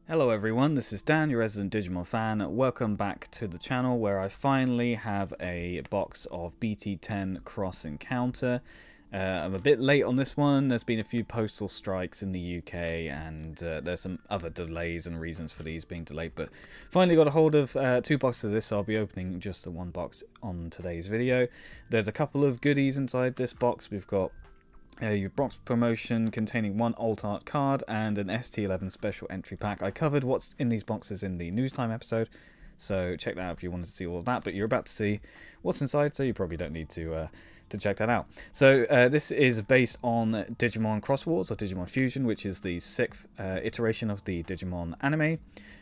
Hello everyone, this is Dan, your resident Digimon fan. Welcome back to the channel where I finally have a box of BT-10 Cross Encounter. I'm a bit late on this one. There's been a few postal strikes in the UK and there's some other delays and reasons for these being delayed, but finally got a hold of two boxes of this, so I'll be opening just the one box on today's video. There's a couple of goodies inside this box. We've got your box promotion containing one alt art card and an ST11 special entry pack. I covered what's in these boxes in the news time episode, so check that out if you wanted to see all of that, but you're about to see what's inside, so you probably don't need to check that out. So this is based on Digimon Xros Wars or Digimon Fusion, which is the 6th iteration of the Digimon anime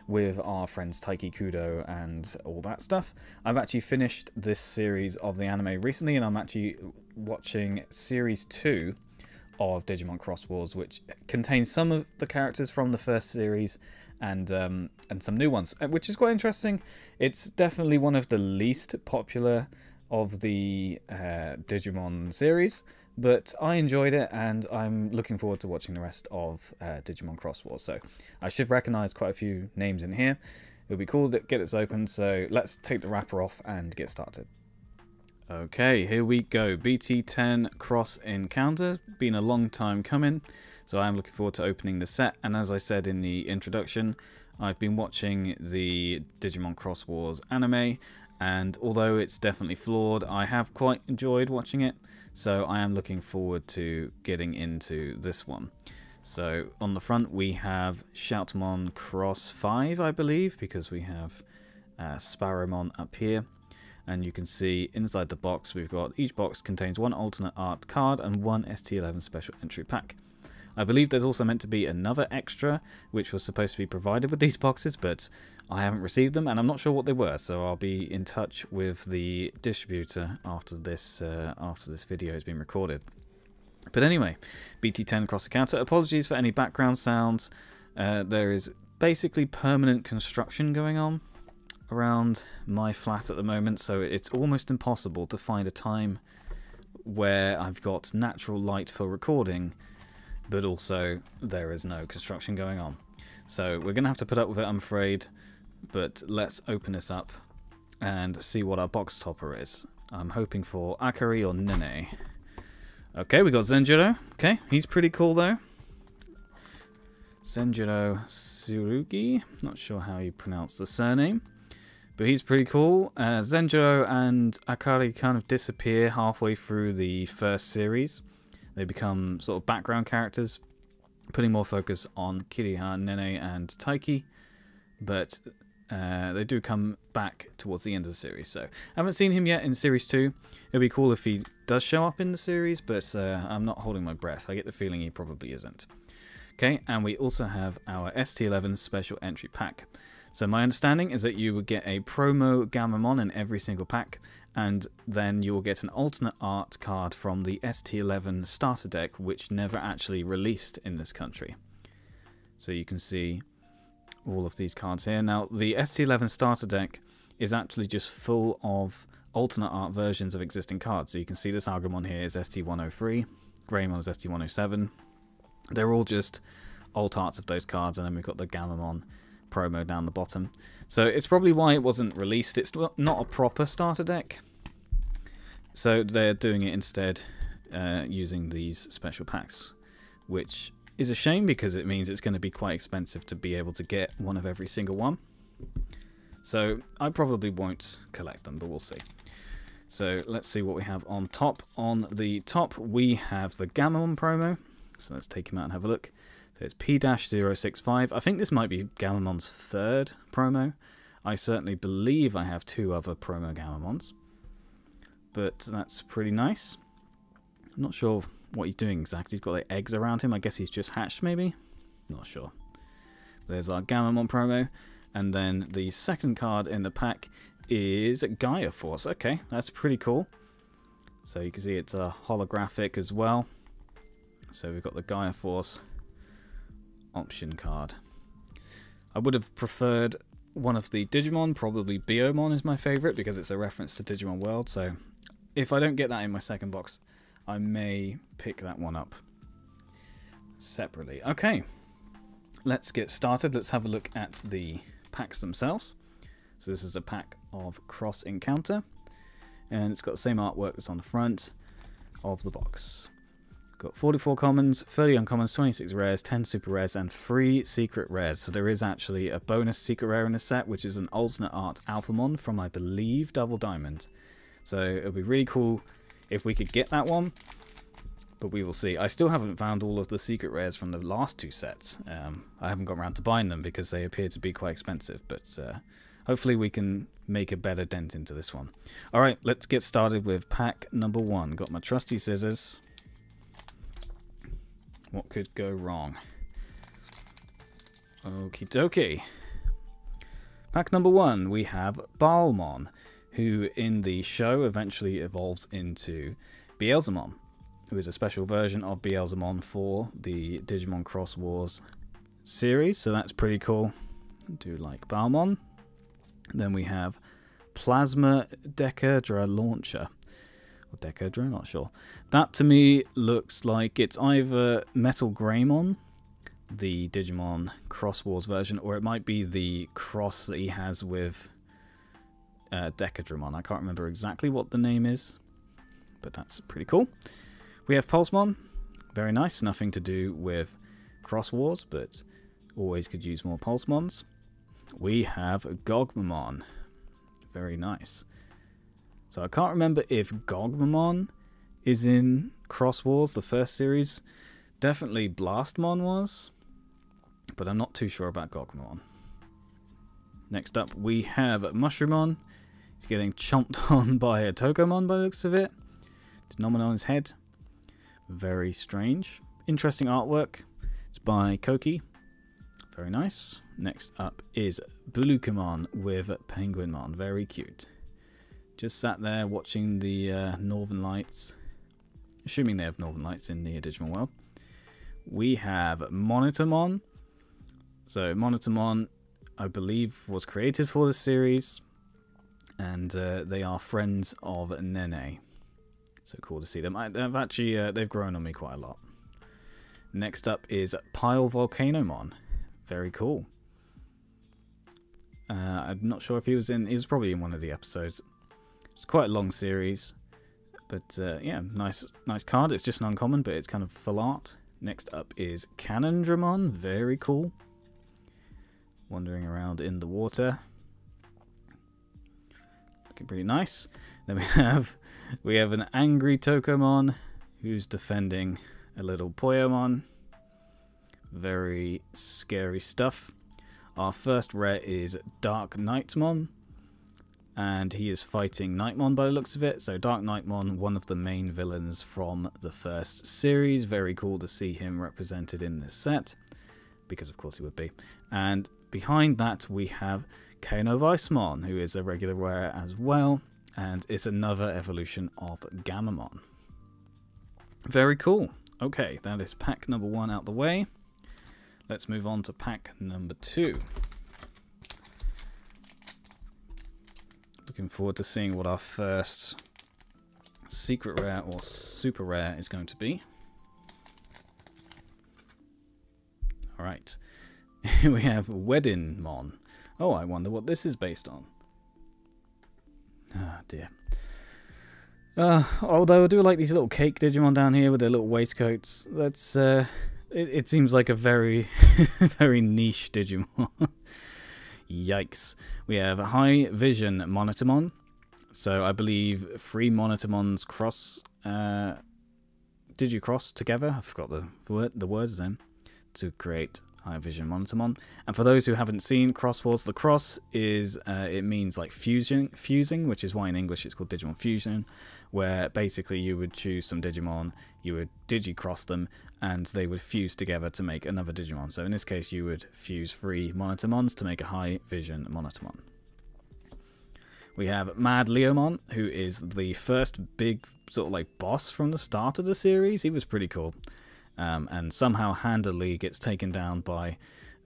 with our friends Taiki, Kudo and all that stuff. I've actually finished this series of the anime recently, and I'm actually watching series 2 of Digimon Xros Wars, which contains some of the characters from the first series and some new ones, which is quite interesting. It's definitely one of the least popular of the Digimon series, but I enjoyed it and I'm looking forward to watching the rest of Digimon Xros Wars. So I should recognize quite a few names in here. It'll be cool to get this open, so let's take the wrapper off and get started. Okay, here we go. BT-10 Cross Encounter. Been a long time coming, so I am looking forward to opening the set. And as I said in the introduction, I've been watching the Digimon Xros Wars anime, and although it's definitely flawed, I have quite enjoyed watching it, so I am looking forward to getting into this one. So on the front we have Shoutmon Cross 5, I believe, because we have Sparrowmon up here. And you can see inside the box we've got, each box contains one alternate art card and one ST11 special entry pack. I believe there's also meant to be another extra which was supposed to be provided with these boxes, but I haven't received them and I'm not sure what they were, so I'll be in touch with the distributor after this video has been recorded. But anyway, BT-10 Cross Encounter. Apologies for any background sounds. There is basically permanent construction going on around my flat at the moment, so it's almost impossible to find a time where I've got natural light for recording, but also there is no construction going on. So we're gonna have to put up with it, I'm afraid, but let's open this up and see what our box topper is. I'm hoping for Akari or Nene. Okay, we got Zenjiro. Okay, he's pretty cool though. Zenjiro Tsurugi, not sure how you pronounce the surname, but he's pretty cool. Zenjiro and Akari kind of disappear halfway through the first series. They become sort of background characters, putting more focus on Kiriha, Nene, and Taiki. But they do come back towards the end of the series. So I haven't seen him yet in Series 2. It'd be cool if he does show up in the series, but I'm not holding my breath. I get the feeling he probably isn't. Okay, and we also have our ST11 special entry pack. So my understanding is that you would get a promo Gammamon in every single pack, and then you will get an alternate art card from the ST11 starter deck, which never actually released in this country. So you can see all of these cards here. Now, the ST11 starter deck is actually just full of alternate art versions of existing cards. So you can see this Agumon here is ST103, Greymon is ST107. They're all just alt arts of those cards, and then we've got the Gammamon promo down the bottom. So it's probably why it wasn't released. It's not a proper starter deck, so they're doing it instead using these special packs, which is a shame because it means it's going to be quite expensive to be able to get one of every single one. So I probably won't collect them, but we'll see. So let's see what we have on top. On the top we have the Gammamon promo, so let's take him out and have a look. So it's P-065. I think this might be Gammamon's third promo. I certainly believe I have 2 other promo Gammamons, but that's pretty nice. I'm not sure what he's doing exactly. He's got like eggs around him. I guess he's just hatched maybe? Not sure. There's our Gammamon promo, and then the second card in the pack is Gaia Force. Okay, that's pretty cool. So you can see it's a holographic as well. So we've got the Gaia Force option card. I would have preferred one of the Digimon, probably Biomon is my favourite because it's a reference to Digimon World, so if I don't get that in my second box, I may pick that one up separately. Okay, let's get started. Let's have a look at the packs themselves. So this is a pack of Cross Encounter, and it's got the same artwork that's on the front of the box. Got 44 commons, 30 uncommons, 26 rares, 10 super rares, and 3 secret rares. So there is actually a bonus secret rare in the set, which is an alternate art Alphamon from, I believe, Double Diamond. So it would be really cool if we could get that one, but we will see. I still haven't found all of the secret rares from the last 2 sets. I haven't got around to buying them because they appear to be quite expensive, but hopefully we can make a better dent into this one. Alright, let's get started with pack number 1. Got my trusty scissors. What could go wrong? Okie dokie. Pack number 1, we have Balmon, who in the show eventually evolves into Beelzemon, who is a special version of Beelzemon for the Digimon Xros Wars series, so that's pretty cool. I do like Balmon. Then we have Plasma Decadra Launcher. Or Decadra, not sure. That to me looks like it's either Metal Greymon, the Digimon Xros Wars version, or it might be the cross that he has with Decadramon. I can't remember exactly what the name is, but that's pretty cool. We have Pulsemon. Very nice. Nothing to do with Xros Wars, but always could use more Pulsemons. We have Gogmamon. Very nice. So I can't remember if Gogmamon is in Xros Wars, the first series. Definitely Blastmon was, but I'm not too sure about Gogmamon. Next up, we have Mushroomon. He's getting chomped on by a Tokomon by the looks of it. Phenomenon on his head. Very strange. Interesting artwork. It's by Koki. Very nice. Next up is Bulukamon with Penguinmon. Very cute. Just sat there watching the Northern Lights. Assuming they have Northern Lights in the Digimon world. We have Monitormon. So Monitormon, I believe, was created for the series. And they are friends of Nene. So cool to see them. They've grown on me quite a lot. Next up is Pile Volcanomon. Very cool. I'm not sure if he was probably in one of the episodes. It's quite a long series, but yeah, nice card. It's just an uncommon, but it's kind of full art. Next up is Canondramon. Very cool. Wandering around in the water. Looking pretty nice. Then we have an angry Tokomon who's defending a little Poyomon. Very scary stuff. Our first rare is Dark Nightmon, and he is fighting Nightmon by the looks of it. So Dark Nightmon, one of the main villains from the first series. Very cool to see him represented in this set, because of course he would be. And behind that we have Kano Weissmon, who is a regular rare as well, and is another evolution of Gamamon. Very cool. Okay, that is pack number 1 out the way. Let's move on to pack number 2. Looking forward to seeing what our first secret rare or super rare is going to be. Alright. Here we have Weddinmon. Oh, I wonder what this is based on. Ah, dear. Although I do like these little cake Digimon down here with their little waistcoats. That's it seems like a very very niche Digimon. Yikes. We have High Vision Monitormon. So I believe 3 Monitormons Digicross together. I forgot the words then, to create High Vision Monitormon. And for those who haven't seen Xros Wars, the cross is it means like fusing, which is why in English it's called Digimon Fusion, where basically you would choose some Digimon, you would Digicross them, and they would fuse together to make another Digimon. So in this case you would fuse 3 Monitormons to make a High Vision Monitormon. We have Mad Leomon, who is the first big sort of like boss from the start of the series. He was pretty cool. And somehow handily gets taken down by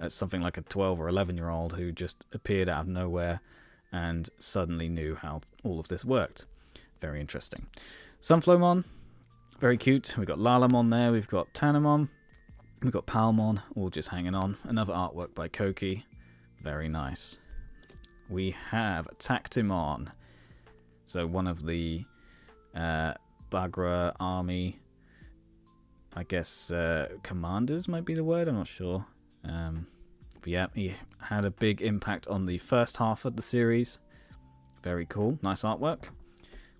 something like a 12 or 11-year-old who just appeared out of nowhere and suddenly knew how all of this worked. Very interesting. Sunflowmon, very cute. We've got Lalamon there, we've got Tanamon, We've got Palmon, all just hanging on. Another artwork by Koki. Very nice. We have Tactimon. So one of the Bagra army, I guess commanders might be the word, I'm not sure. But yeah, he had a big impact on the first half of the series. Very cool, nice artwork.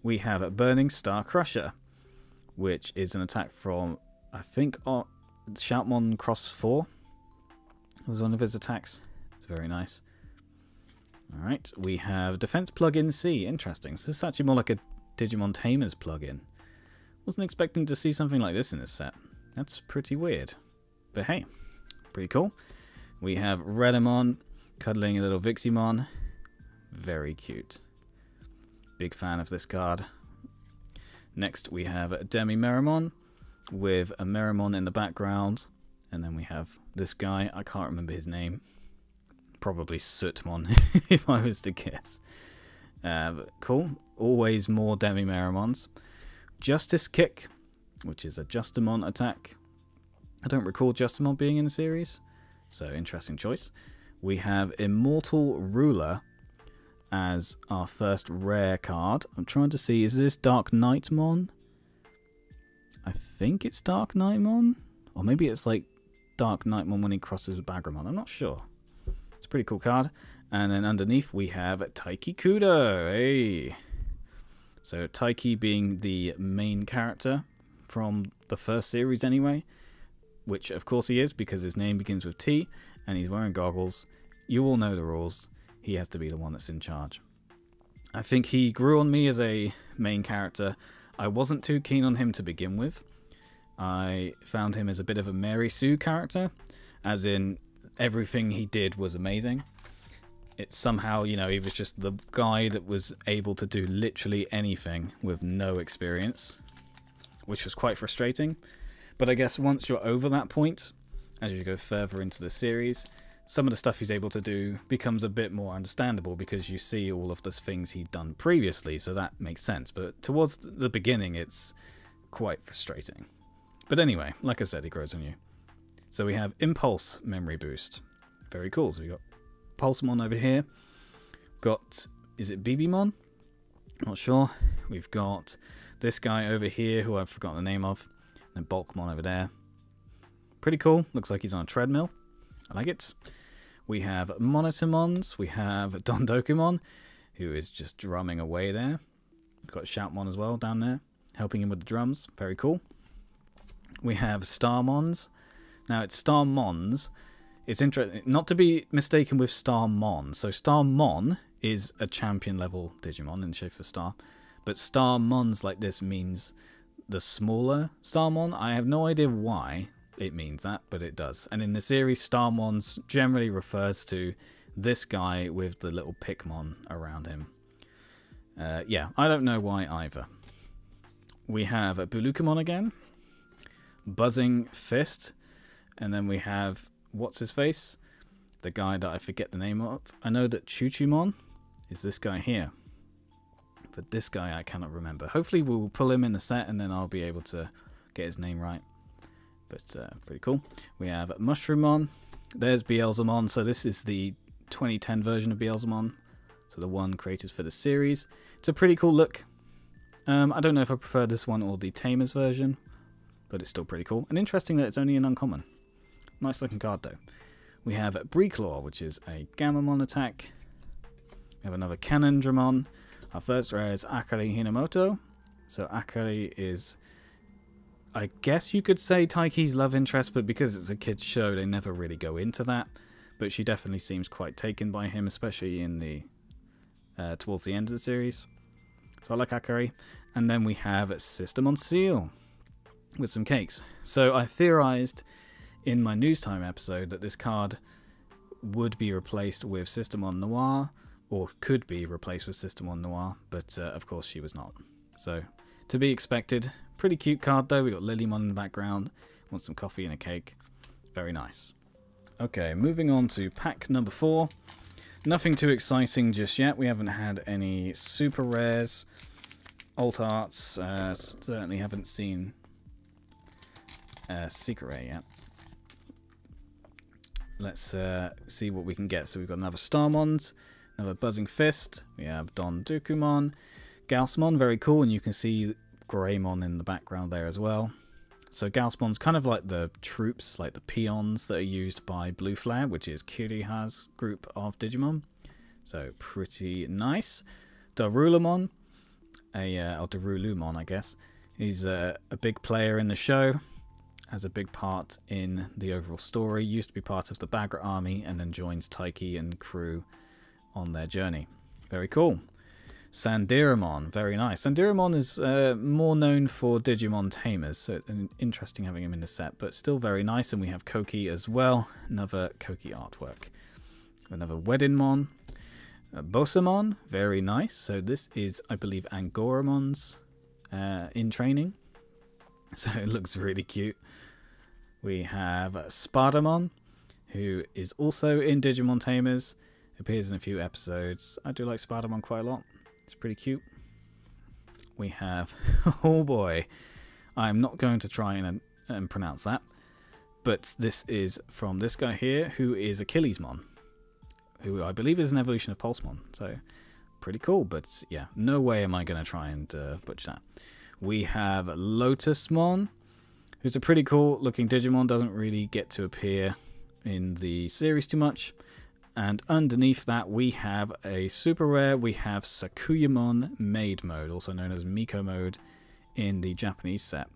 We have a Burning Star Crusher, which is an attack from, I think, Shoutmon Xros 4 was one of his attacks. It's very nice. Alright, we have Defense Plugin C. Interesting. So this is actually more like a Digimon Tamers plugin. Wasn't expecting to see something like this in this set. That's pretty weird. But hey, pretty cool. We have Redamon cuddling a little Viximon. Very cute. Big fan of this card. Next we have Demi-Meramon with a Meramon in the background. And then we have this guy. I can't remember his name. Probably Sootmon, if I was to guess. But cool. Always more Demi-Meramons. Justice Kick, which is a Justimon attack. I don't recall Justimon being in the series, so interesting choice. We have Immortal Ruler as our first rare card. I'm trying to see, is this Dark Knightmon? I think it's Dark Knightmon, or maybe it's like Dark Knightmon when he crosses with Bagramon. I'm not sure. It's a pretty cool card. And then underneath we have Taiki Kudo. Hey. So Taiki being the main character from the first series anyway, which of course he is because his name begins with T and he's wearing goggles. You all know the rules. He has to be the one that's in charge. I think he grew on me as a main character. I wasn't too keen on him to begin with. I found him as a bit of a Mary Sue character, as in everything he did was amazing. It's somehow, you know, he was just the guy that was able to do literally anything with no experience, which was quite frustrating. But I guess once you're over that point, as you go further into the series, some of the stuff he's able to do becomes a bit more understandable because you see all of the things he'd done previously, so that makes sense. But towards the beginning, it's quite frustrating. But anyway, like I said, he grows on you. So we have Impulse Memory Boost. Very cool. So we got Pulsemon over here. Got, is it BBmon? Not sure. We've got this guy over here who I've forgotten the name of. And Bulkmon over there. Pretty cool. Looks like he's on a treadmill. I like it. We have Monitormons. We have Dondokimon, who is just drumming away there. We've got Shoutmon as well down there, helping him with the drums. Very cool. We have Starmons. Now it's Starmons. It's interesting, not to be mistaken with Starmon. So Starmon is a champion level Digimon in shape of star, but Starmons like this means the smaller Starmon. I have no idea why it means that, but it does. And in the series, Starmons generally refers to this guy with the little Pikmon around him. Yeah, I don't know why either. We have a Bulukamon again, Buzzing Fist, and then we have what's his face? The guy that I forget the name of. I know that Chuchumon is this guy here, but this guy I cannot remember. Hopefully we'll pull him in the set and then I'll be able to get his name right. But pretty cool. We have Mushroomon. There's Beelzemon. So this is the 2010 version of Beelzemon. So the one created for the series. It's a pretty cool look. I don't know if I prefer this one or the Tamers version, but it's still pretty cool. And interesting that it's only an uncommon. Nice looking card though. We have Breeclaw, which is a Gamamon attack. We have another Canondramon. Our first rare is Akari Hinamoto. So Akari is, I guess you could say, Taiki's love interest, but because it's a kid's show, they never really go into that. But she definitely seems quite taken by him, especially in the towards the end of the series. So I like Akari. And then we have System on Seal with some cakes. So I theorized in my News Time episode that this card would be replaced with System on Noir, or could be replaced with System on Noir, but of course she was not. So, to be expected. Pretty cute card though. We got Lilymon in the background. Want some coffee and a cake. Very nice. Okay, moving on to pack number 4. Nothing too exciting just yet. We haven't had any super rares. Alt arts. Certainly haven't seen Secret Rare yet. let's see what we can get. So we've got another Starmon, another Buzzing Fist. We have Don Dukumon, Gaussmon, very cool, and you can see Greymon in the background there as well. So Gaussmon's kind of like the troops, like the peons that are used by Blue Flare, which is Kiriha's group of Digimon. So pretty nice. Darulumon, or Darulumon, I guess. He's a big player in the show, has a big part in the overall story, used to be part of the Bagra army, and then joins Taiki and crew on their journey. Very cool. Sandiramon, very nice. Sandiramon is more known for Digimon Tamers, so it's interesting having him in the set, but still very nice. And we have Koki as well, another Koki artwork. Another Wedinmon. Bosamon, very nice. So this is, I believe, Angoramon's in training. So it looks really cute. We have Spadamon, who is also in Digimon Tamers. Appears in a few episodes. I do like Spadamon quite a lot. It's pretty cute. We have, oh boy, I'm not going to try and pronounce that, but this is from this guy here, who is Achillesmon, who I believe is an evolution of Pulsemon. So pretty cool, but yeah, no way am I going to try and butcher that. We have Lotusmon, who's a pretty cool looking Digimon, doesn't really get to appear in the series too much. And underneath that we have a super rare, we have Sakuyamon Maid Mode, also known as Miko Mode in the Japanese set.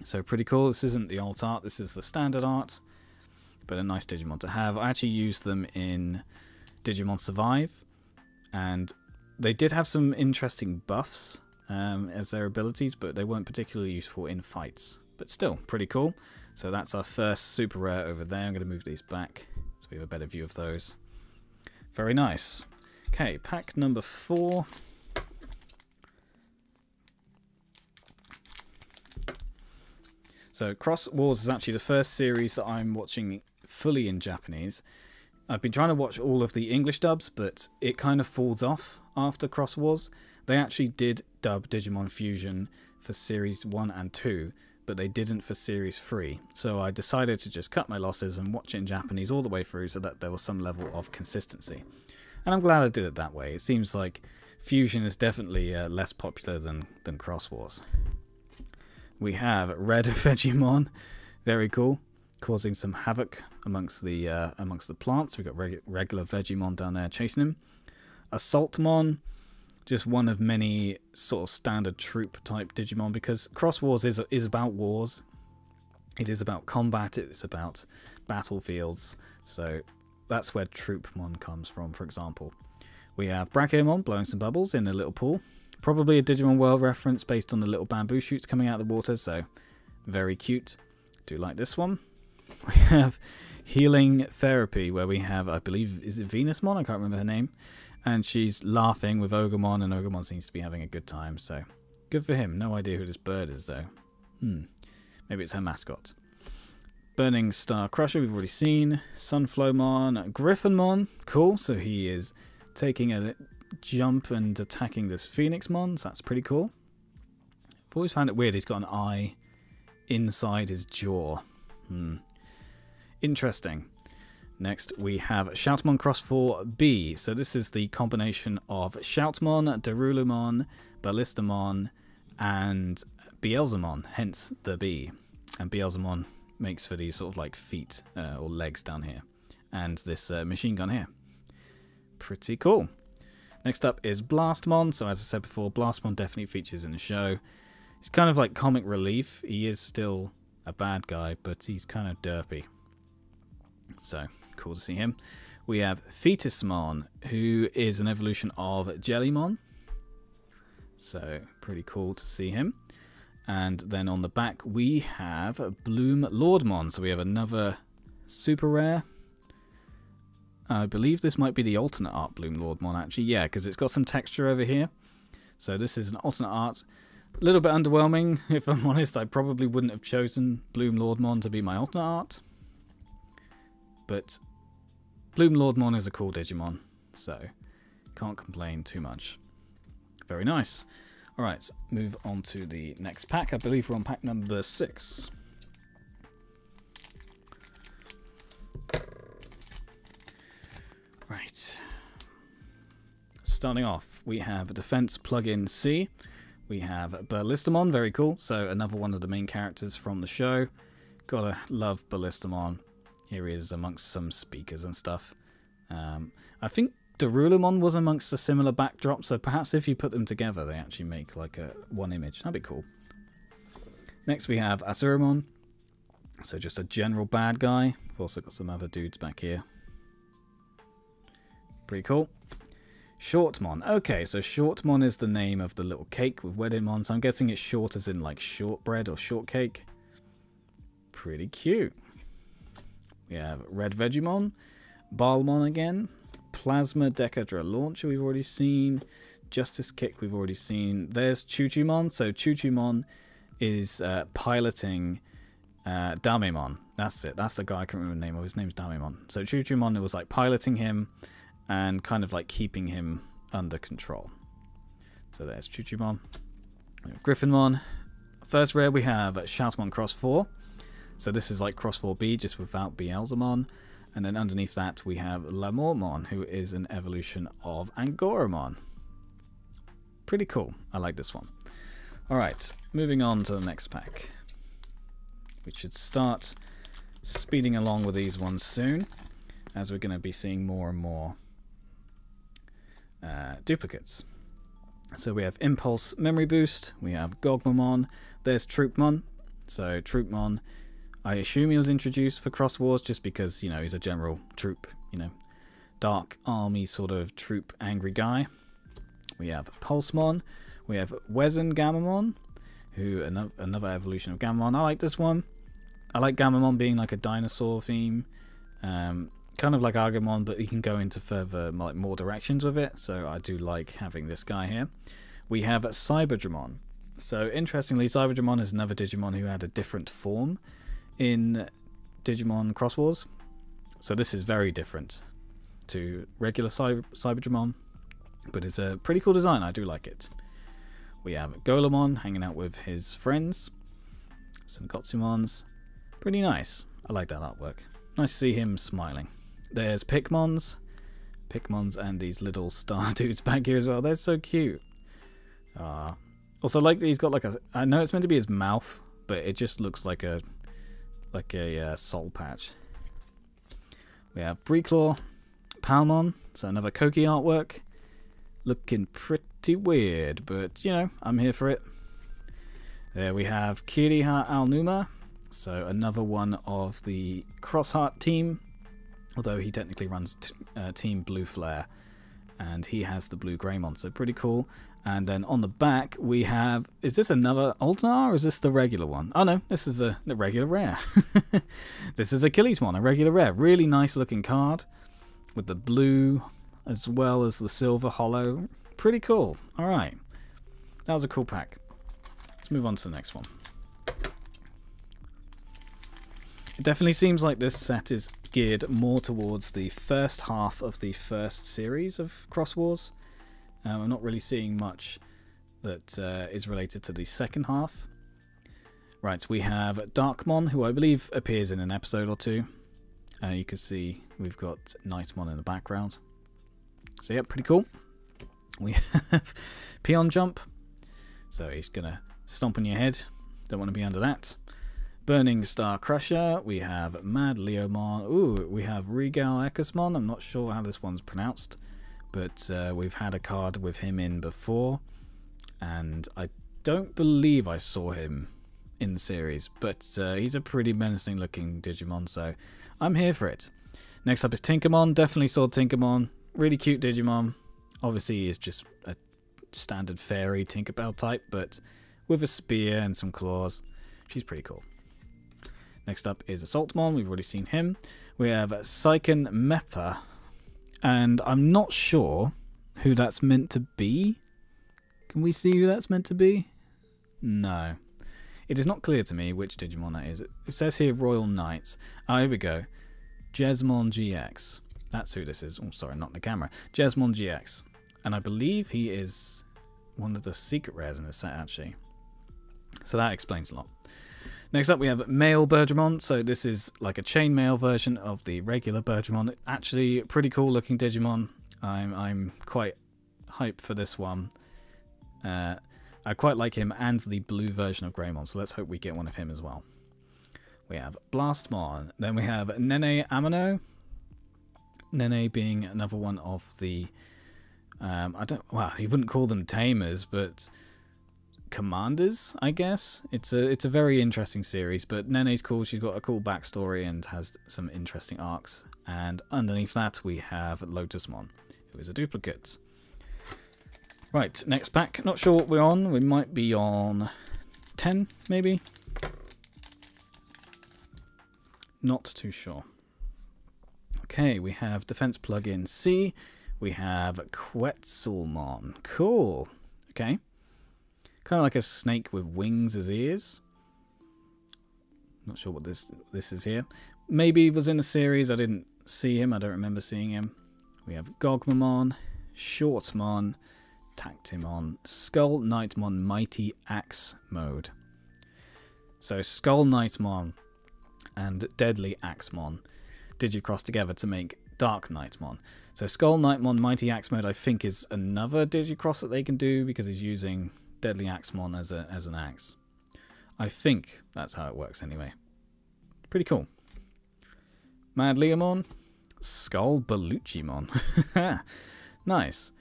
So pretty cool. This isn't the alt art, this is the standard art, but a nice Digimon to have. I actually used them in Digimon Survive, and they did have some interesting buffs as their abilities, but they weren't particularly useful in fights. But still, pretty cool. So that's our first super rare over there. I'm going to move these back so we have a better view of those. Very nice. Okay, pack number 4. So Xros Wars is actually the first series that I'm watching fully in Japanese. I've been trying to watch all of the English dubs, but it kind of falls off after Xros Wars. They actually did dub Digimon Fusion for Series 1 and 2, but they didn't for Series 3. So I decided to just cut my losses and watch it in Japanese all the way through so that there was some level of consistency. And I'm glad I did it that way. It seems like Fusion is definitely less popular than Xros Wars. We have Red Vegemon, very cool, causing some havoc amongst the plants. We've got regular Vegemon down there chasing him. Assaultmon, just one of many sort of standard troop type Digimon, because Xros Wars is about wars. It is about combat, it's about battlefields, so that's where Troopmon comes from, for example. We have Brachiomon blowing some bubbles in a little pool. Probably a Digimon World reference based on the little bamboo shoots coming out of the water, so very cute. Do like this one. We have Healing Therapy, where we have, I believe, is it Venusmon? I can't remember her name. And she's laughing with Ogremon, and Ogremon seems to be having a good time, so good for him. No idea who this bird is, though. Maybe it's her mascot. Burning Star Crusher, we've already seen. Sunflowmon, Griffinmon, cool. So he is taking a jump and attacking this Phoenixmon, so that's pretty cool. I've always found it weird, he's got an eye inside his jaw. Interesting. Next we have Shoutmon Cross 4B. So this is the combination of Shoutmon, Darulumon, Ballistamon, and Beelzemon, hence the B. And Beelzemon makes for these sort of like feet or legs down here. And this machine gun here. Pretty cool. Next up is Blastmon. So as I said before, Blastmon definitely features in the show. He's kind of like comic relief. He is still a bad guy, but he's kind of derpy. So, cool to see him. We have Fetusmon, who is an evolution of Jellymon. So, pretty cool to see him. And then on the back, we have Bloom Lordmon. So we have another super rare. I believe this might be the alternate art Bloom Lordmon, actually. Yeah, because it's got some texture over here. So this is an alternate art. A little bit underwhelming, if I'm honest. I probably wouldn't have chosen Bloom Lordmon to be my alternate art. But Bloom Lordmon is a cool Digimon, so can't complain too much. Very nice. Alright, let's move on to the next pack. I believe we're on pack number 6. Right. Starting off, we have Defense Plugin C. We have Ballistamon, very cool. So another one of the main characters from the show. Gotta love Ballistamon. Here he is amongst some speakers and stuff. I think Darulamon was amongst a similar backdrop, so perhaps if you put them together, they actually make like a one image. That'd be cool. Next we have Asuramon. So just a general bad guy. We've also got some other dudes back here. Pretty cool. Shortmon. Okay, so Shortmon is the name of the little cake with wedding on, so I'm guessing it's short as in like shortbread or shortcake. Pretty cute. We have Red Vegemon, Balmon again, Plasma Decadra Launcher we've already seen, Justice Kick we've already seen. There's Chuchumon. So Chuchumon is piloting Damemon. That's it. That's the guy I can't remember the name of. His name's Damemon. So Chuchumon, it was like piloting him and kind of like keeping him under control. So there's Chuchumon. Griffinmon. First rare we have Shoutmon Cross 4. So this is like Cross 4B just without Beelzemon. And then underneath that we have Lamormon, who is an evolution of Angoramon. Pretty cool. I like this one. Alright, moving on to the next pack. We should start speeding along with these ones soon, as we're going to be seeing more and more duplicates. So we have Impulse Memory Boost, we have Gogmamon, there's Troopmon. So Troopmon, I assume he was introduced for Xros Wars just because, you know, he's a general troop, you know, dark army sort of troop angry guy. We have Pulsemon, we have Wezen-Gamamon, who another evolution of Gamamon. I like this one. I like Gamamon being like a dinosaur theme. Kind of like Argamon, but you can go into further, like more directions with it. So I do like having this guy here. We have Cyberdramon. So interestingly, Cyberdramon is another Digimon who had a different form in Digimon Xros Wars. So this is very different to regular Cyberdramon, but it's a pretty cool design. I do like it. We have Golemon hanging out with his friends. Some Gotsumons. Pretty nice. I like that artwork. Nice to see him smiling. There's Pikmons. Pikmons and these little star dudes back here as well. They're so cute. Also, like he's got like a... I know it's meant to be his mouth, but it just looks like a soul patch. We have Breeclaw. Palmon. So another Koki artwork. Looking pretty weird, but, you know, I'm here for it. There we have Kiriha Alnuma. So another one of the Crossheart team, although he technically runs Team Blue Flare, and he has the Blue Greymon, so pretty cool. And then on the back we have, is this another Ultinar or is this the regular one? Oh no, this is the regular rare. This is Achillesmon, a regular rare. Really nice looking card with the blue as well as the silver holo. Pretty cool. Alright, that was a cool pack. Let's move on to the next one. It definitely seems like this set is geared more towards the first half of the first series of Xros Wars. I'm not really seeing much that is related to the second half. Right, we have Darkmon, who I believe appears in an episode or two. You can see we've got Nightmon in the background. So yeah, pretty cool. We have Peon Jump. So he's going to stomp on your head. Don't want to be under that. Burning Star Crusher, we have Mad Leomon, ooh, we have Regal Ecosmon, I'm not sure how this one's pronounced, but we've had a card with him in before, and I don't believe I saw him in the series, but he's a pretty menacing looking Digimon, so I'm here for it. Next up is Tinkermon, definitely saw Tinkermon, really cute Digimon, obviously he is just a standard fairy Tinkerbell type, but with a spear and some claws, she's pretty cool. Next up is Assaultmon, we've already seen him. We have Psychen Meppa, and I'm not sure who that's meant to be. Can we see who that's meant to be? No. It is not clear to me which Digimon that is. It says here Royal Knights. Oh, here we go. Jesmon GX. That's who this is. Oh, sorry, not the camera. Jesmon GX. And I believe he is one of the secret rares in this set, actually. So that explains a lot. Next up we have male Bergermon. So this is like a chainmail version of the regular Bergermon. Actually pretty cool looking Digimon. I'm quite hyped for this one. I quite like him and the blue version of Greymon, so let's hope we get one of him as well. We have Blastmon. Then we have Nene Amino. Nene being another one of the well, you wouldn't call them tamers, but commanders, I guess. It's a very interesting series, but Nene's cool. She's got a cool backstory and has some interesting arcs. And underneath that we have Lotusmon, who is a duplicate. Right, next pack. Not sure what we're on. We might be on 10, maybe. Not too sure. Okay, we have Defense Plugin C. We have Quetzalmon. Cool. Okay. Kind of like a snake with wings as ears. Not sure what this is here. Maybe he was in a series. I didn't see him. I don't remember seeing him. We have Gogmamon, Shortmon, Tactimon, Skull Knightmon, Mighty Axe mode. So Skull Knightmon and Deadly Axemon digicross together to make Dark Knightmon. So Skull Knightmon, Mighty Axe mode, I think is another digicross that they can do because he's using Deadly Axemon as an axe. I think that's how it works anyway. Pretty cool. Mad Leomon, Skull Bellucimon. Nice.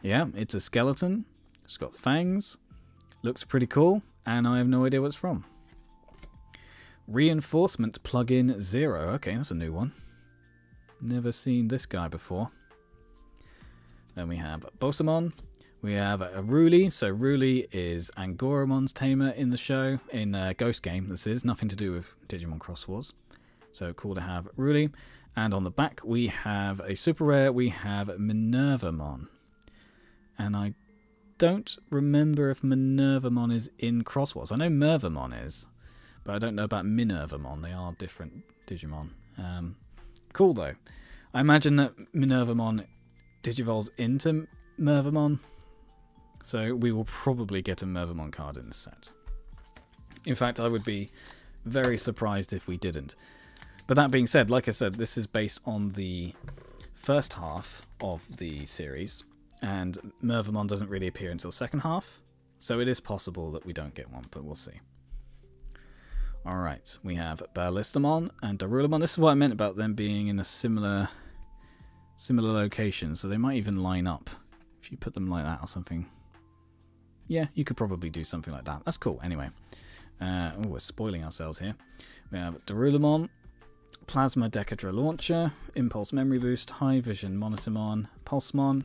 Yeah, it's a skeleton. It's got fangs. Looks pretty cool, and I have no idea what it's from. Reinforcement Plugin 0. Okay, that's a new one. Never seen this guy before. Then we have Bosamon. We have a Ruli. So Ruli is Angoramon's tamer in the show, in Ghost Game. This is nothing to do with Digimon Xros Wars. So cool to have Ruli. And on the back we have a super rare. We have Minervamon. And I don't remember if Minervamon is in Xros Wars. I know Mervamon is, but I don't know about Minervamon. They are different Digimon. Cool though. I imagine that Minervamon digivolves into Mervamon, so we will probably get a Mervamon card in this set. In fact, I would be very surprised if we didn't. But that being said, like I said, this is based on the first half of the series, and Mervamon doesn't really appear until the second half, so it is possible that we don't get one, but we'll see. Alright, we have Ballistamon and Darulamon. This is what I meant about them being in a similar location, so they might even line up if you put them like that or something. Yeah, you could probably do something like that. That's cool. Anyway, oh, we're spoiling ourselves here. We have Darulamon, Plasma Decadra Launcher, Impulse Memory Boost, High Vision Monitormon, Pulsemon,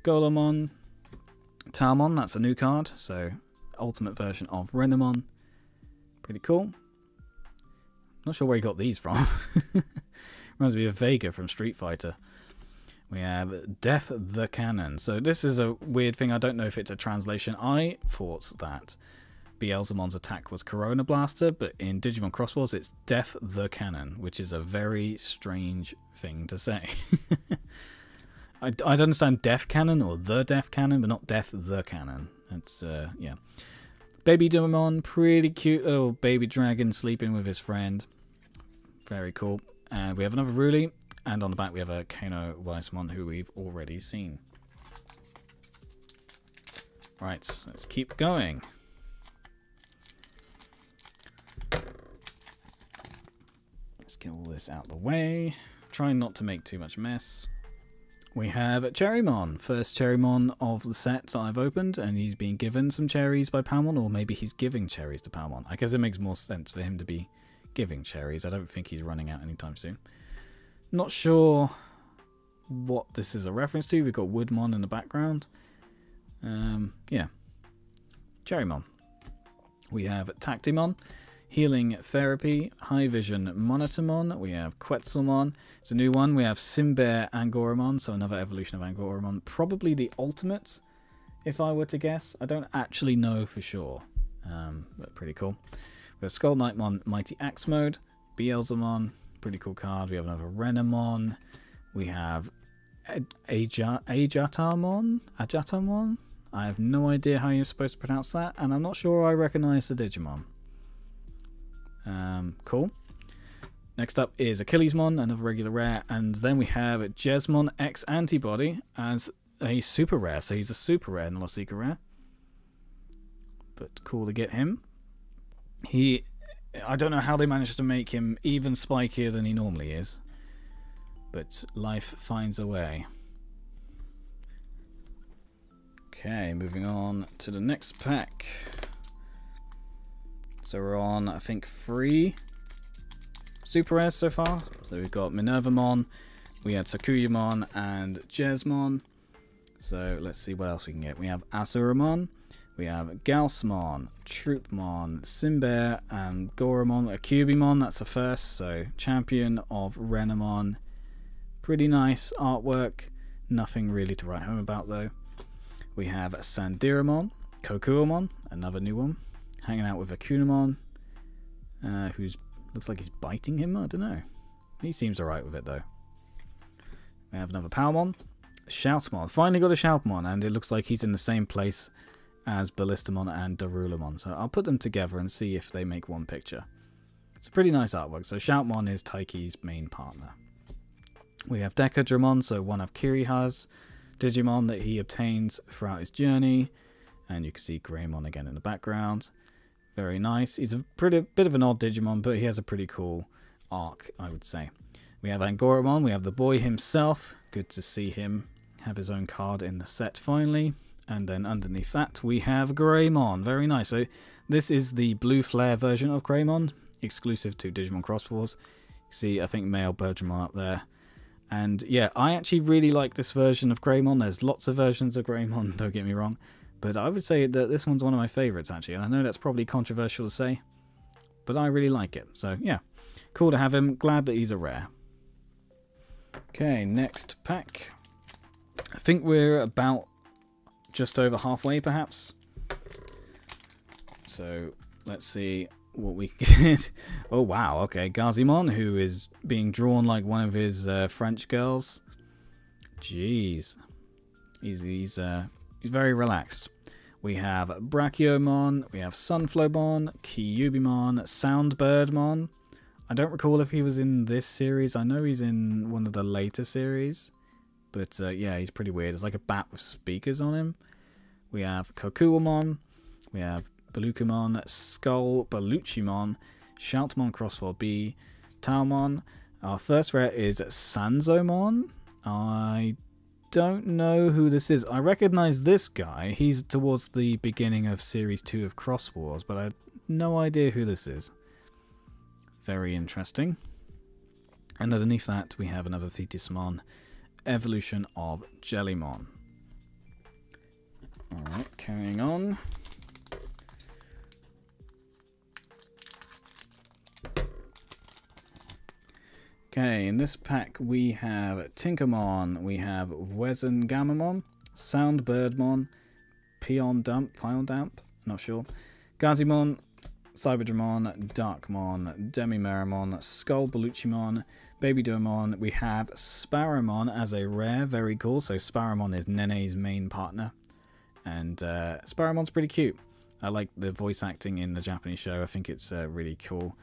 Golemon, Talmon. That's a new card, so ultimate version of Renamon. Pretty cool. Not sure where he got these from. Reminds me of Vega from Street Fighter. We have Death the Cannon. So this is a weird thing. I don't know if it's a translation. I thought that Beelzemon's attack was Corona Blaster, but in Digimon Xros Wars it's Death the Cannon, which is a very strange thing to say. I'd understand Death Cannon or the Death Cannon, but not Death the Cannon. It's, yeah. Baby Digimon, pretty cute little baby dragon sleeping with his friend. Very cool. And we have another Ruli, and on the back we have a Kano Weissmon, who we've already seen. Right, let's keep going. Let's get all this out of the way. Trying not to make too much mess. We have Cherrymon, first Cherrymon of the set that I've opened, and he's being given some cherries by Palmon, or maybe he's giving cherries to Palmon. I guess it makes more sense for him to be giving cherries. I don't think he's running out anytime soon. Not sure what this is a reference to. We've got Woodmon in the background. Yeah. Cherrymon. We have Tactimon, Healing Therapy, High Vision Monitormon. We have Quetzalmon. It's a new one. We have Simbear Angoramon, so another evolution of Angoramon. Probably the ultimate, if I were to guess. I don't actually know for sure, but pretty cool. We have Skull Knightmon, Mighty Axe mode. Beelzemon, pretty cool card. We have another Renamon. We have Ajatamon. I have no idea how you're supposed to pronounce that, and I'm not sure I recognise the Digimon. Cool. Next up is Achillesmon, another regular rare, and then we have Jesmon X Antibody as a super rare. So he's a super rare, not a secret rare. But cool to get him. I don't know how they managed to make him even spikier than he normally is, but life finds a way. Okay, moving on to the next pack. So we're on, I think, 3 super rares so far. So we've got Minervamon, we had Sakuyamon and Jesmon. So let's see what else we can get. We have Asuramon, we have Galsmon, Troopmon, Simbear, and Goramon. A Cubimon, that's the first. So Champion of Renamon. Pretty nice artwork. Nothing really to write home about though. We have Sandiramon, Kokuamon, another new one. Hanging out with Akunamon, who's looks like he's biting him. I don't know. He seems alright with it though. We have another Palmon, Shoutmon. Finally got a Shoutmon, and it looks like he's in the same place as Ballistamon and Darulamon. So I'll put them together and see if they make one picture. It's a pretty nice artwork. So Shoutmon is Taiki's main partner. We have Decadramon, so one of Kiriha's Digimon that he obtains throughout his journey. And you can see Greymon again in the background. Very nice. He's a bit of an odd Digimon, but he has a pretty cool arc, I would say. We have Angoramon. We have the boy himself. Good to see him have his own card in the set finally. And then underneath that we have Greymon. Very nice. So this is the blue flare version of Greymon, exclusive to Digimon Xros Wars. You see, I think male Bergermon up there. And yeah, I actually really like this version of Greymon. There's lots of versions of Greymon, don't get me wrong. But I would say that this one's one of my favourites, actually. And I know that's probably controversial to say, but I really like it. So, yeah, cool to have him. Glad that he's a rare. Okay, next pack. I think we're about just over halfway, perhaps. So, let's see what we get. Oh, wow. Okay, Gazimon, who is being drawn like one of his French girls. Jeez. He's very relaxed. We have Brachiomon, we have Sunflowmon, Kyubimon, Soundbirdmon. I don't recall if he was in this series. I know he's in one of the later series. But yeah, he's pretty weird. It's like a bat with speakers on him. We have Kokuamon, we have Balukamon, Skull Baluchimon, Shoutmon Xros B, Taomon. Our first rare is Sanzomon. I don't know who this is. I recognize this guy. He's towards the beginning of Series 2 of Xros Wars, but I have no idea who this is. Very interesting. And underneath that, we have another Thetismon, Evolution of Jellymon. Alright, carrying on. Okay, in this pack we have Tinkermon, we have Wezengamamon, Soundbirdmon, Piondamp, not sure, Gazimon, Cyberdramon, Darkmon, Demimeramon, Skull Baluchimon, Babydomon. We have Sparrowmon as a rare, very cool. So Sparrowmon is Nene's main partner, and Sparrowmon's pretty cute. I like the voice acting in the Japanese show. I think it's really cool.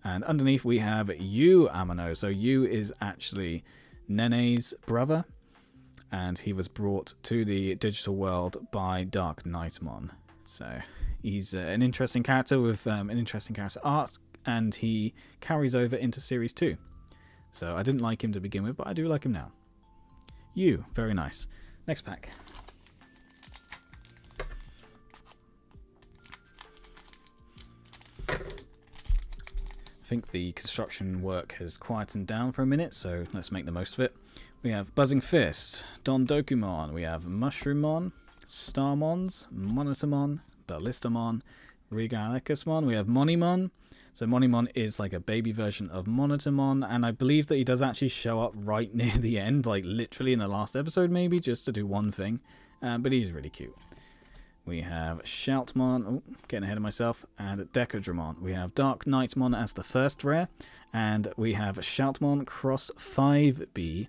And underneath we have Yu Amano. So Yu is actually Nene's brother, and he was brought to the digital world by Dark Knightmon. So he's an interesting character with an interesting character art, and he carries over into Series 2. So I didn't like him to begin with, but I do like him now. Yu, very nice. Next pack. I think the construction work has quietened down for a minute, so let's make the most of it. We have Buzzing Fist, Dondokumon, we have Mushroommon, Starmons, Monitormon, Ballistamon, Regalicusmon, we have Monimon. So Monimon is like a baby version of Monitormon, and I believe that he does actually show up right near the end, like literally in the last episode maybe, just to do one thing, but he's really cute. We have Shoutmon, oh, getting ahead of myself, and Decadramon. We have Dark Knightmon as the first rare, and we have Shoutmon Xros 5B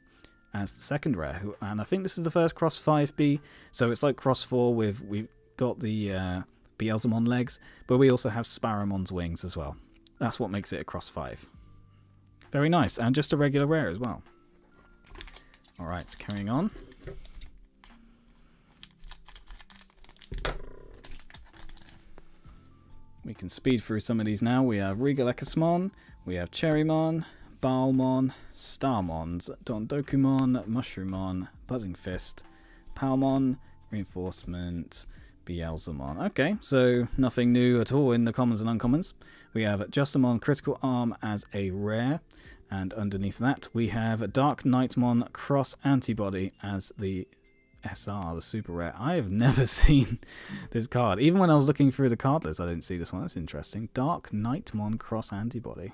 as the second rare. And I think this is the first Xros 5B, so it's like Xros 4 with, we've got the Beelzemon legs, but we also have Sparrowmon's wings as well. That's what makes it a cross 5. Very nice, and just a regular rare as well. Alright, carrying on. We can speed through some of these now. We have Regal Ekasmon, we have Cherrymon, Baalmon, Starmons, Dondokumon, Mushroomon, Buzzing Fist, Palmon, Reinforcement, Beelzemon. Okay, so nothing new at all in the commons and uncommons. We have Justamon Critical Arm as a rare, and underneath that we have Dark Nightmon Cross Antibody as the SR, the super rare. I have never seen this card. Even when I was looking through the card list, I didn't see this one. That's interesting. Dark Nightmon Cross Antibody.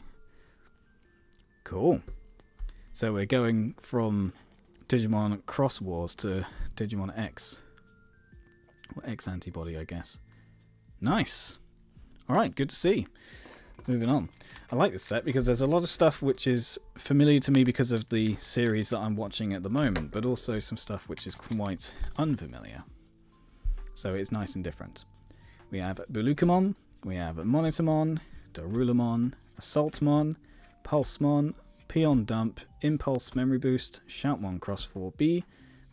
Cool. So we're going from Digimon Xros Wars to Digimon X. Or X Antibody, I guess. Nice. Alright, good to see. Moving on. I like this set because there's a lot of stuff which is familiar to me because of the series that I'm watching at the moment, but also some stuff which is quite unfamiliar. So it's nice and different. We have Bulukamon, we have Monitormon, Darulamon, Assaultmon, Pulsemon, Peon Dump, Impulse Memory Boost, Shoutmon Cross 4B,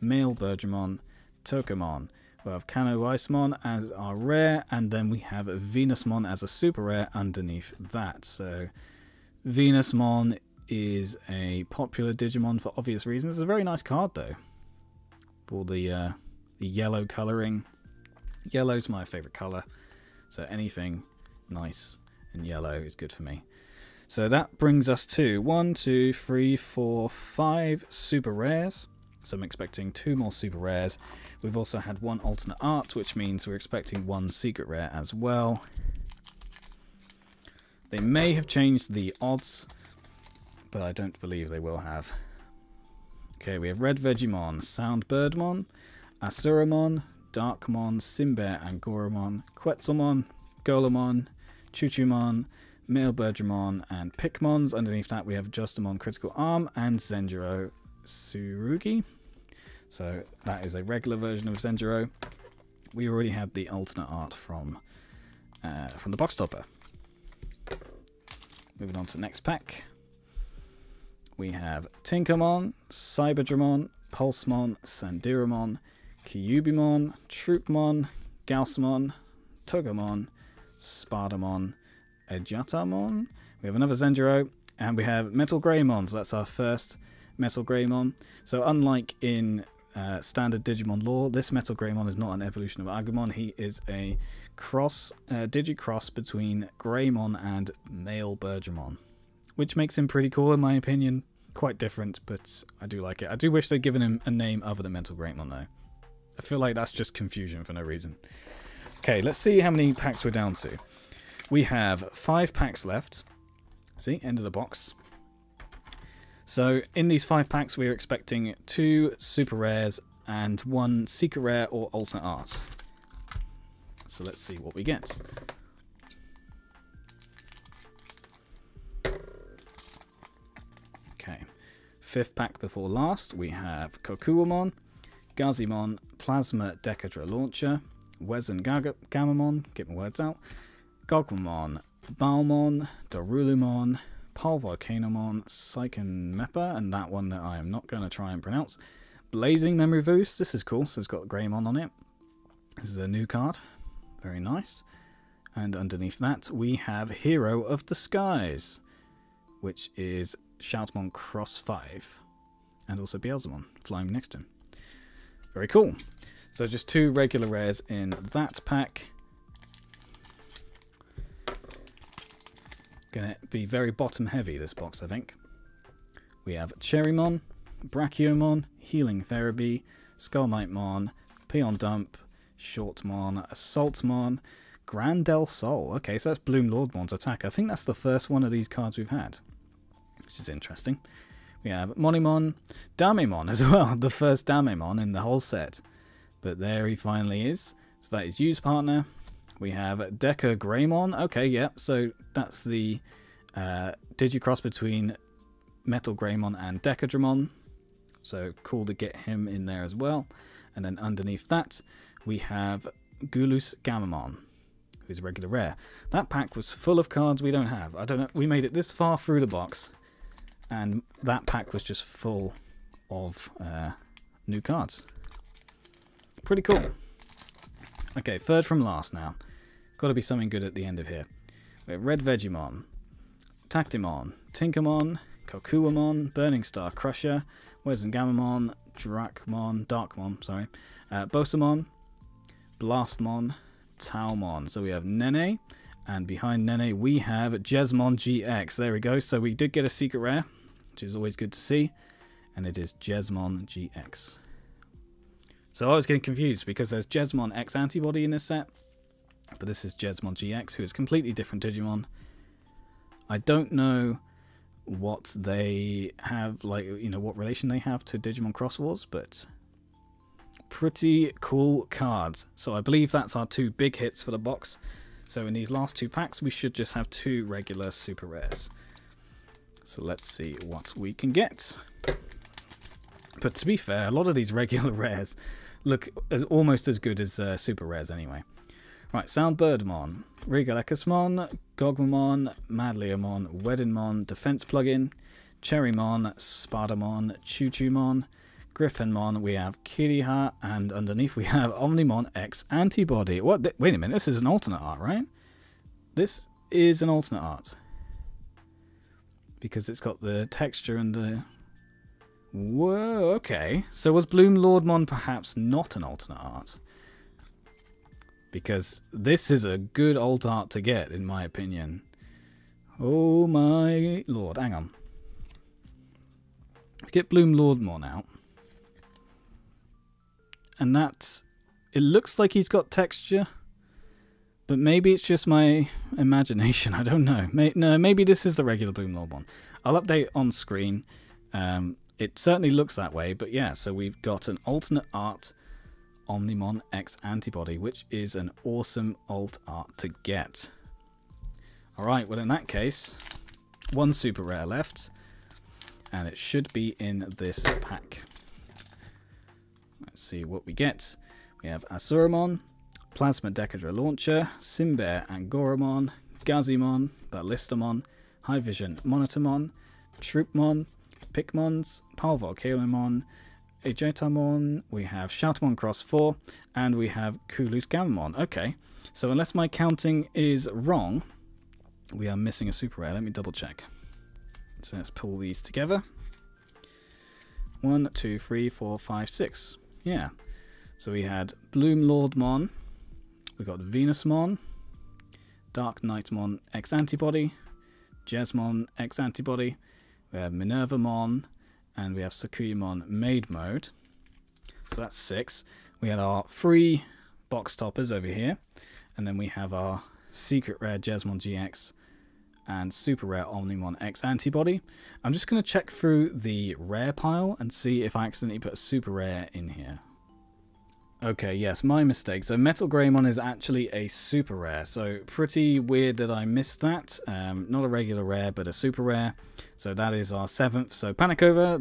Male Bergermon, Tokamon. We have Kano Weissmon as our rare, and then we have Venusmon as a super rare underneath that. So Venusmon is a popular Digimon for obvious reasons. It's a very nice card though, for the yellow colouring. Yellow's my favourite colour, so anything nice and yellow is good for me. So that brings us to 1, 2, 3, 4, 5 super rares. So I'm expecting 2 more super rares. We've also had 1 alternate art, which means we're expecting 1 secret rare as well. They may have changed the odds, but I don't believe they will have. Okay, we have Red Vegemon, Sound Birdmon, Asuramon, Darkmon, Simbear Angoramon, Quetzalmon, Golemon, Chuchumon, Male Bergermon, and Pikmons. Underneath that we have Justamon Critical Arm and Zenjiro Tsurugi. So that is a regular version of Zenjiro. We already had the alternate art from the box topper. Moving on to the next pack. We have Tinkermon, Cyberdramon, Pulsemon, Sandiramon, Kyubimon, Troopmon, Gaussmon, Togemon, Spartamon, Ejatamon. We have another Zenjiro, and we have Metal Greymon. So that's our first Metal Greymon. So unlike in standard Digimon lore, this Metal Greymon is not an evolution of Agumon. He is a cross, Digicross between Greymon and Male Bergermon, which makes him pretty cool in my opinion. Quite different, but I do like it. I do wish they'd given him a name other than Metal Greymon though. I feel like that's just confusion for no reason. Okay, let's see how many packs we're down to. We have 5 packs left. See, end of the box. So in these 5 packs, we're expecting 2 super rares and 1 secret rare or alternate art. So let's see what we get. Okay, 5th pack before last, we have Kokuamon, Gazimon, Plasma Decadra Launcher, Wezen Gamamon, get my words out, Gogmamon, Baalmon, Darulumon, Volcanomon, Psychen Meppa, and that one that I am not going to try and pronounce. Blazing Memory Boost, this is cool, so it's got Greymon on it. This is a new card, very nice. And underneath that we have Hero of the Skies, which is Shoutmon Cross 5, and also Beelzemon flying next to him. Very cool. So just 2 regular rares in that pack. Gonna be very bottom heavy this box, I think. We have Cherrymon, Brachiomon, Healing Therapy, Skull Knightmon, Peon Dump, Shortmon, Assaultmon, Grandel Soul. Okay, so that's Bloom Lordmon's attack. I think that's the first one of these cards we've had, which is interesting. We have Monimon, Damemon as well, the first Damemon in the whole set. But there he finally is. So that is Use Partner. We have Deca Greymon. Okay, yeah, so that's the Digicross between Metal Greymon and Decadramon. So cool to get him in there as well. And then underneath that, we have Gulus Gamamon, who's a regular rare. That pack was full of cards we don't have. I don't know. We made it this far through the box, and that pack was just full of new cards. Pretty cool. Okay, third from last now. Got to be something good at the end of here. We have Red Vegemon, Tactimon, Tinkermon, Kokuamon, Burning Star Crusher, Wezengamamon, Darkmon, sorry, Bosamon, Blastmon, Taumon. So we have Nene, and behind Nene we have Jesmon GX. There we go. So we did get a secret rare, which is always good to see, and it is Jesmon GX. So I was getting confused because there's Jesmon X Antibody in this set, but this is Jesmon GX, who is a completely different Digimon. I don't know what they have, like, you know, what relation they have to Digimon Xros Wars, but pretty cool cards. So I believe that's our 2 big hits for the box. So in these last 2 packs, we should just have 2 regular super rares. So let's see what we can get. But to be fair, a lot of these regular rares look almost as good as super rares anyway. Right, Soundbirdmon, Regalekasmon, Gogmamon, Madliamon, Weddinmon, Defense Plugin, Cherrymon, Spadamon, Choo-Choo-Mon, Griffinmon, we have Kiriha, and underneath we have Omnimon X Antibody. What? Wait a minute, this is an alternate art, right? This is an alternate art. Because it's got the texture and the... Whoa, okay. So was Bloom Lordmon perhaps not an alternate art? Because this is a good alt art to get, in my opinion. Oh my lord, hang on. Get Bloom Lordmon out. And that's... It looks like he's got texture. But maybe it's just my imagination, I don't know. No, maybe this is the regular Bloom Lordmon. I'll update on screen. It certainly looks that way, but yeah, so we've got an alternate art Omnimon X Antibody, which is an awesome alt art to get. Alright, well in that case, 1 super rare left, and it should be in this pack. Let's see what we get. We have Asuramon, Plasma Decadra Launcher, Simbear Angoramon, Gazimon, Ballistamon, High Vision Monitormon, Troopmon, Pikmons, Palvolcalimon, Ejetamon, we have Shoutamon Cross 4, and we have Kulus Gamamon. Okay, so unless my counting is wrong, we are missing a super rare. Let me double check. So let's pull these together. 1, 2, 3, 4, 5, 6. Yeah. So we had Bloom Lordmon, we got Venusmon, Dark Knightmon X Antibody, Jesmon X Antibody, we have Minervamon, and we have Sakuyamon Maid Mode. So that's 6. We had our 3 box toppers over here, and then we have our secret rare Jesmon GX and super rare Omnimon X Antibody. I'm just going to check through the rare pile and see if I accidentally put a super rare in here. Okay, yes, my mistake. So Metal Greymon is actually a super rare, so pretty weird that I missed that. Not a regular rare, but a super rare. So that is our 7th. So panic over,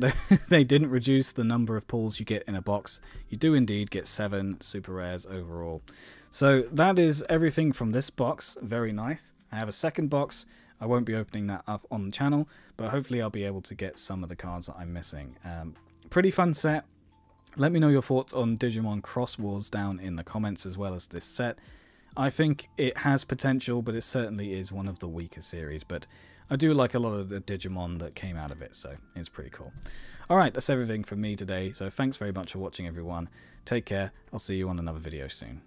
they didn't reduce the number of pulls you get in a box. You do indeed get 7 super rares overall. So that is everything from this box. Very nice. I have a second box. I won't be opening that up on the channel, but hopefully I'll be able to get some of the cards that I'm missing. Pretty fun set. Let me know your thoughts on Digimon Xros Wars down in the comments, as well as this set. I think it has potential, but it certainly is one of the weaker series. But I do like a lot of the Digimon that came out of it, so it's pretty cool. Alright, that's everything from me today. So thanks very much for watching, everyone. Take care. I'll see you on another video soon.